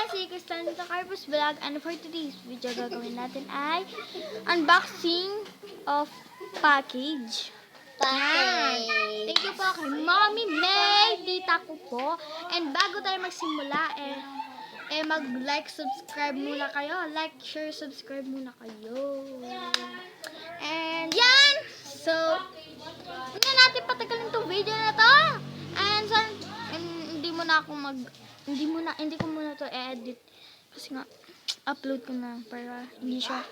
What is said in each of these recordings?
naman si Cristiano Carpus Vlog, and for today's video gagawin natin ay unboxing of package. Yan. Thank you po kay Mommy May, tita ko po. And bago tayo magsimula, mag-like, subscribe muna kayo. Like, share, subscribe muna kayo. And yan! So, hindi natin patagalin itong video na to. And hindi ko muna to edit kasi nga upload ko na para hindi siya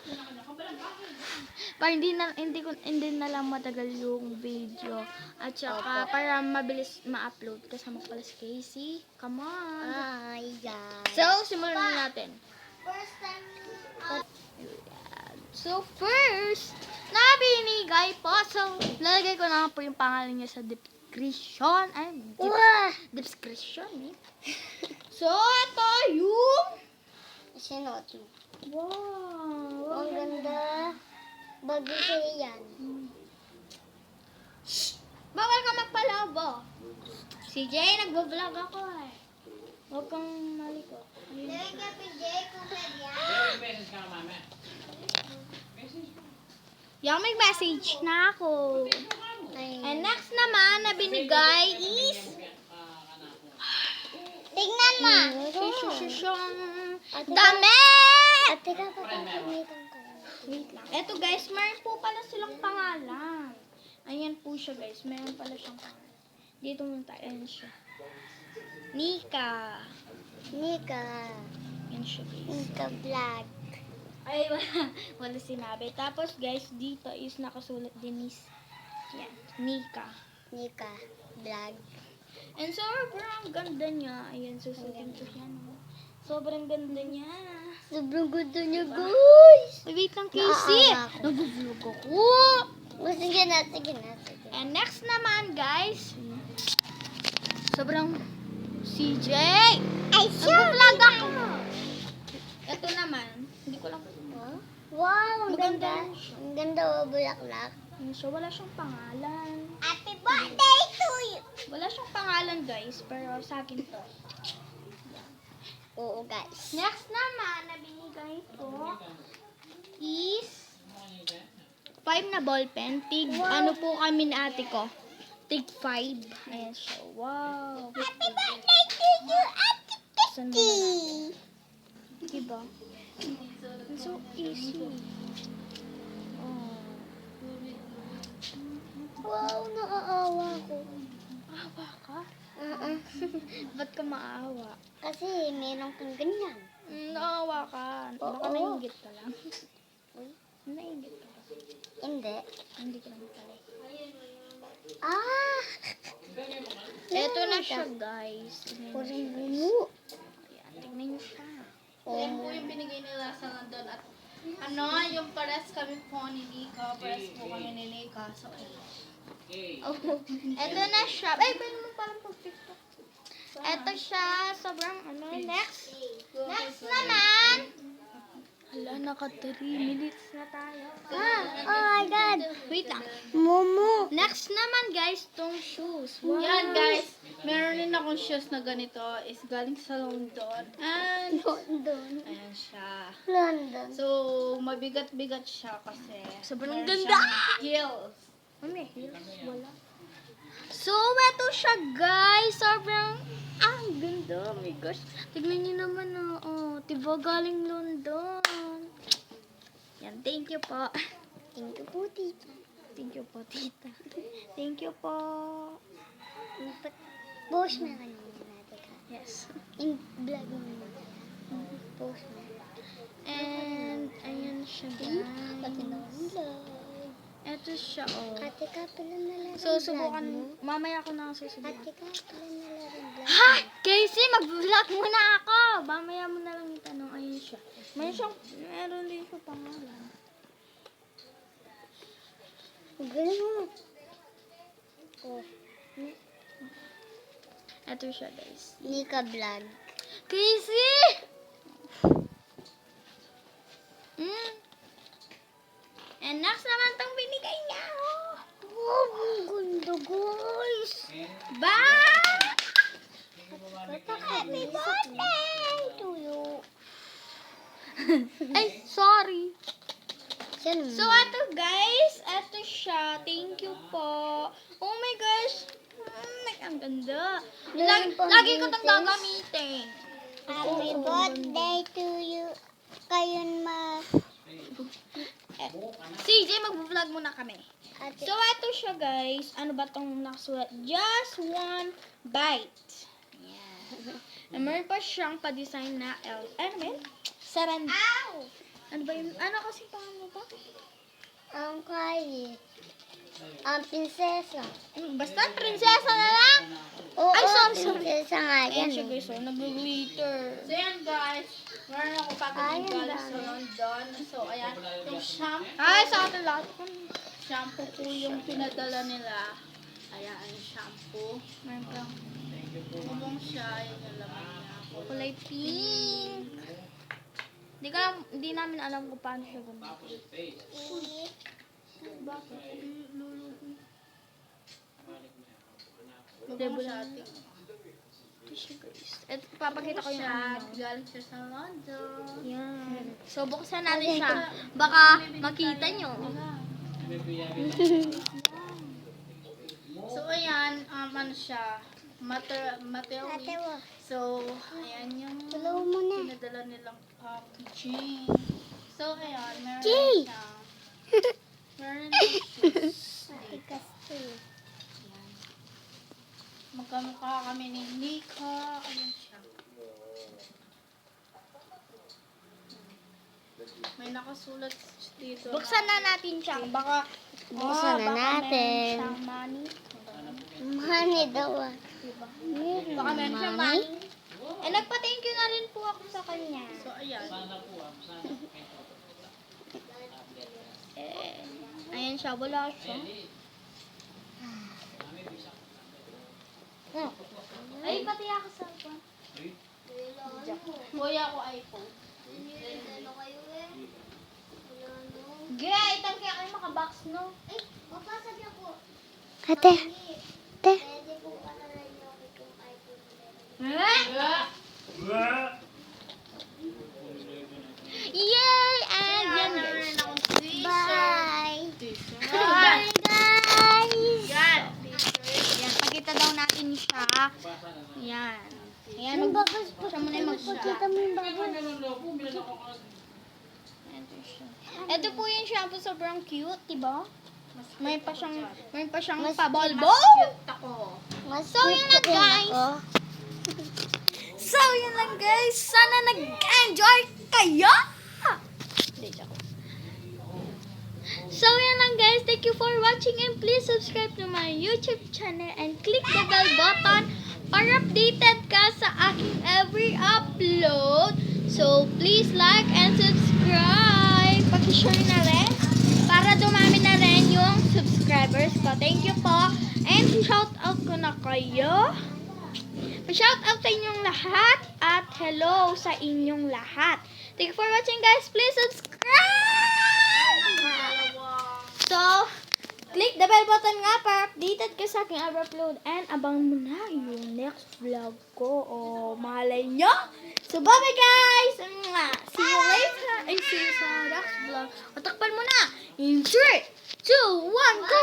para hindi na lang matagal yung video at saka para mabilis ma-upload kasama pala si Casey. Come on. Hi guys. So, simulan na natin. So, first, binigay po. So, lalagay ko na po yung pangalan niya sa description. Description, eh. So, ito yung... Sinoto. Wow! Ang ganda. Bago sa'yo yan. Bawal ka magpalabo. Si Jay, nagbablog ako eh. Huwag kang maliko. Yung may message na ako. And next naman na binigay is... Tingnan mo. Damit! At teka pa pagkamitan ko. Wait lang. Eto guys, meron po pala silang pangalan. Ayan po siya guys. Meron pala siyang pangalan. Dito muna tayo. Ayan siya. Nika. Ayan siya guys. Nika vlog. Ay, wala sinabi. Tapos guys, dito is nakasulat din is yan, Nika. Nika vlog. And sobrang ganda niya. Ayan, susutin ko siya. No? Sobrang ganda niya. Sobrang ganda niya guys. Wait lang, Casey. Naawa ako. Nag-vlog ako. Sige na. And next naman, guys. Sobrang CJ. Ay, Nag-vlog ako. Ito naman. Hindi ko lang. Wow, ang Maganda ganda. siya. Ang ganda o bulaklak. So, wala siyang pangalan. Happy birthday to you. Wala siyang pangalan, guys. Pero sa akin to. Oo guys. Next naman na binigay ko is 5 na ballpen. Ano po kami ni ate ko? Tig 5. Ayan siya. Wow. Happy birthday to you, Ate Saan mo Kitty. na? Diba? So easy. Oh. Wow, naaawa ko. Maawa ka? Ba't ka maawa? Kasi meron kang ganyan. Naawa ka. Baka Oo. nainggit ka lang. Uy. Nainggit ka lang. Hindi. Hindi ka lang pala. Ah! Eto na siya, guys. Tingnan niyo Parang siya, guys. bumo. Ayan, tingnan niyo siya. Yan po yung binigay nila sa London at yung pares kami po ni Nika, pares po kami ni Nika. So, Oh, eto na siya. Ay, pwede mo parang pag-tiktok. Eto siya. Sobrang next. Next naman. Hala, naka 3 minutes na tayo. Oh my God. Wait lang. Momo. Next naman, guys, tong shoes. Wow. yan guys, meron din akong shoes na ganito, is galing sa London. And, London. ayan siya. London. So, mabigat-bigat siya kasi Sobrang meron ganda! siyang heels. May heels? Wala. So, eto siya, guys. Sobrang, ang ganda. Oh my gosh. Tignan niyo naman, oh. Diba galing London? Yan, thank you po. Thank you po, tita. Thank you po, tita. Thank you po. Post na kanina natin ka. Yes. In vlog mo naman. Post na. And, ayan siya, Pati na guys. vlog. Eto siya, oh. Ate ka pala nalarang So, vlog subukan, mo. mamaya ko na susubukan. Ate ka pala nalarang vlog Ha! Casey, mag-vlog muna ako! Mamaya mo na lang itanong. Ayun siya. Meron din siya pangalan. Galing mo. Oh, Eto siya, guys. Nika vlog. Casey! And next naman tong binigay niya. Oh. Wow, ang ganda guys. Bye! Happy birthday to you. Ay, sorry. Sino So, ito guys. Ito siya. Thank you po. Oh my gosh. Ang ganda. Lagi ko itong gagamitin. Happy birthday to you. Kayo CJ, mag-vlog muna kami. Ate, So, ito siya guys. Ano ba itong nakasulat? Just one bite. Yan. Meron pa siyang pa-design na L. Ano ba yun? Saranda. Ano ba yun? Ano kasi pangalan ba? ang quiet. Ang prinsesa. Basta, prinsesa na lang. Oo, Ay, sorry. prinsesa nga Ayan yan. siya guys. Oh, nag-glitter. So yan guys, meron ako Ayan, pagkakas dami. sa London. So ayan, yung shampoo. Ay, sa atin lahat. Shampoo po yung pinadala nila. Ayan, yung shampoo. Meron pa. Bubong siya, yun yung laman niya. Kulay pink. Hindi namin alam kung paano siya gumamit. Bubong siya ating. Ito siya guys. Ito, papakita ko yung Siya, ano. galing siya sa London. Yan. So, buksan natin siya. Baka makita nyo. So ayan, ano siya, Ate material. mo. So, ayan yung Tulungan mo na. pinadala nilang keychain. So ayan, meron Jay! siyang meron shoes. Matikas to. Ayan. Magkamukha kami ni Nika. Ayan siya. May nakasulat dito. Buksan na natin siya. Baka, Buksan na baka natin. meron siyang money. Money daw ah. Baka meron siyang money. Eh, nagpa-thank you na rin po ako sa kanya. So ayan. Eh, ayan siya. Wala siya. Ay, pati ako sa phone. Kuya ko iPhone. Gay, itang kaya kayo makabox, no? Ate. Ate. Yay! And yan, Meron guys. rin akong t-shirt. Bye. T-shirt. Bye guys. Yan. Yan, pakita daw natin siya. Yan. Ayan, Yung babas po. siya muna yung Pagkita mo yung babas. Ito po yung shampoo, sobrang cute, diba? May pa siyang Mas pabolbo. Cute ako. Mas So, yun lang, cute din guys. ako. So, yun lang guys. Sana nag-enjoy kayo! So, yun lang guys. Thank you for watching and please subscribe to my YouTube channel and click the bell button para updated ka sa aking every upload. So, please like and subscribe. Paki-share na rin para dumami na rin yung subscribers ko. Thank you po. And shout out ko na kayo. Shout out sa inyong lahat at hello sa inyong lahat. Thank you for watching guys. Please subscribe! So, click the bell button nga para updated ka sa aking upload and abang mo na yung next vlog ko. O, malay nyo. So, bye-bye guys! See you later and see you sa next vlog. O, takpan mo na! In 3, 2, 1, go!